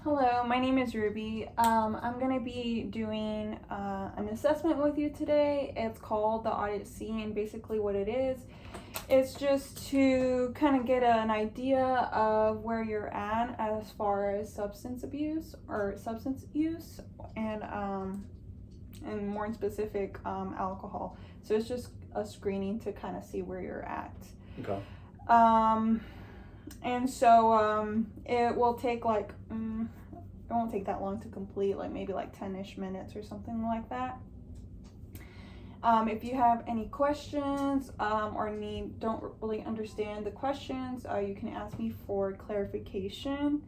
Hello, my name is Ruby. I'm going to be doing an assessment with you today. It's called the Audit C, and basically what it is, it's just to kind of get an idea of where you're at as far as substance abuse or substance use, and more in specific, alcohol. So it's just a screening to kind of see where you're at. Okay. And so it will take like it won't take that long to complete, like maybe like 10-ish minutes or something like that. If you have any questions or don't really understand the questions, you can ask me for clarification.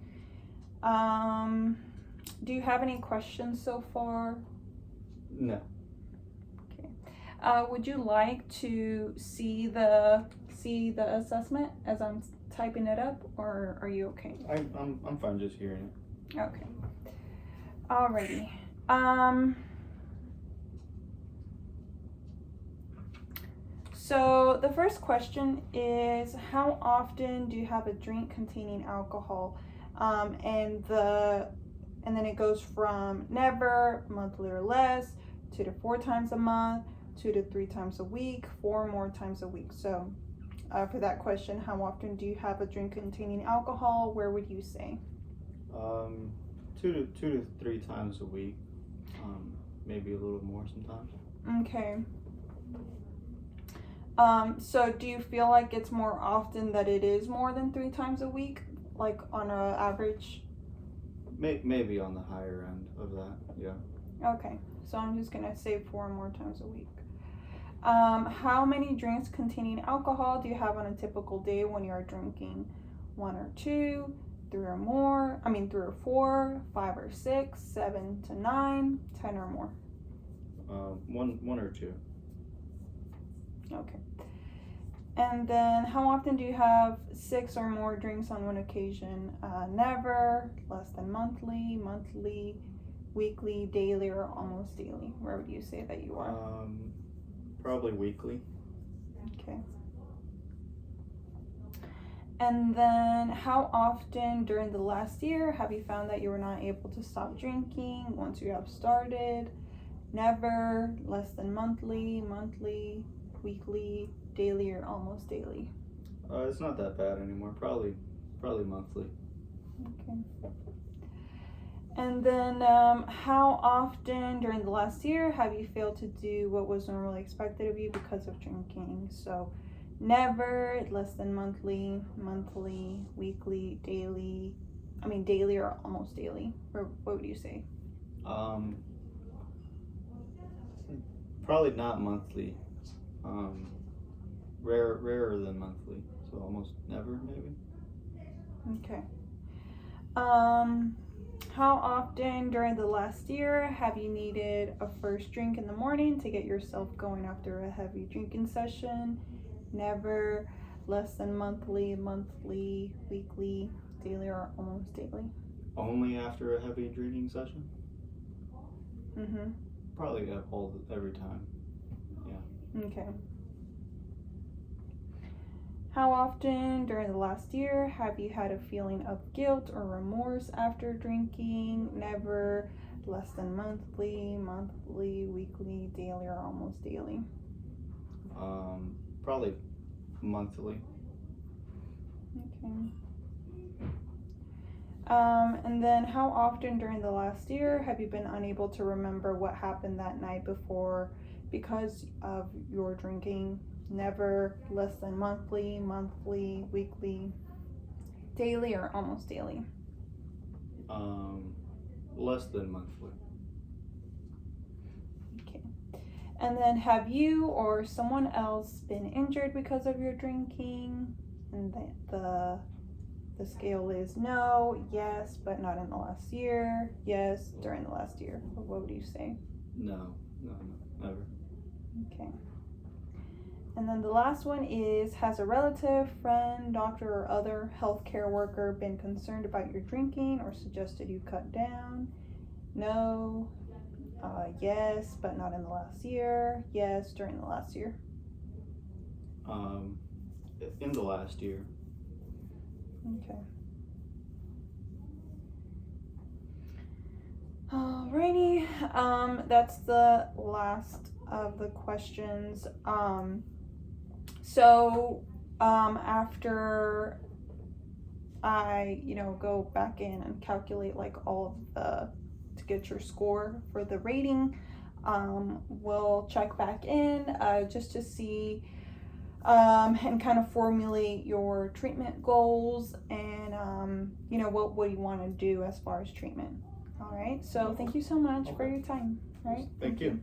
Do you have any questions so far? No. Okay. Would you like to see the assessment as I'm typing it up, or are you okay? I'm fine just hearing it. Okay. Alrighty. So the first question is, how often do you have a drink containing alcohol? And then it goes from never, monthly or less, 2 to 4 times a month, 2 to 3 times a week, 4 more times a week. So for that question, how often do you have a drink containing alcohol? Where would you say? 2 to 3 times a week. Maybe a little more sometimes. Okay. So do you feel like it's more often that it is more than 3 times a week, like on an average? Maybe on the higher end of that, yeah. Okay, so I'm just gonna say 4 more times a week. How many drinks containing alcohol do you have on a typical day when you're drinking? 1 or 2, 3 or more, 3 or 4, 5 or 6, 7 to 9, 10 or more. 1 or 2. Okay. And then how often do you have 6 or more drinks on one occasion? Never, less than monthly, weekly, daily, or almost daily. Where would you say that you are? Probably weekly. Okay. And then how often during the last year have you found that you were not able to stop drinking once you have started? Never, less than monthly, weekly, daily, or almost daily? It's not that bad anymore. Probably monthly. Okay. And then how often during the last year have you failed to do what was normally expected of you because of drinking? So never, less than monthly, weekly, daily or almost daily. Or what would you say? Probably not monthly. Rarer than monthly. So almost never, maybe. Okay. How often during the last year have you needed a first drink in the morning to get yourself going after a heavy drinking session? Never, less than monthly, weekly, daily, or almost daily? Only after a heavy drinking session? Mm-hmm. Probably every time. Yeah. Okay. How often during the last year have you had a feeling of guilt or remorse after drinking? Never, less than monthly, weekly, daily, or almost daily? Probably monthly. Okay. And then how often during the last year have you been unable to remember what happened that night before because of your drinking? Never, less than monthly, weekly, daily, or almost daily? Less than monthly. Okay. And then have you or someone else been injured because of your drinking? And the scale is no, yes, but not in the last year, yes, during the last year. What would you say? No, never. Okay. And then the last one is, has a relative, friend, doctor, or other healthcare worker been concerned about your drinking or suggested you cut down? No, yes, but not in the last year, yes, during the last year. In the last year. Okay. Alrighty, that's the last of the questions. After I, go back in and calculate like all of to get your score for the rating, we'll check back in just to see and kind of formulate your treatment goals and, what you want to do as far as treatment. All right, so thank you so much for your time. All right, Thank you.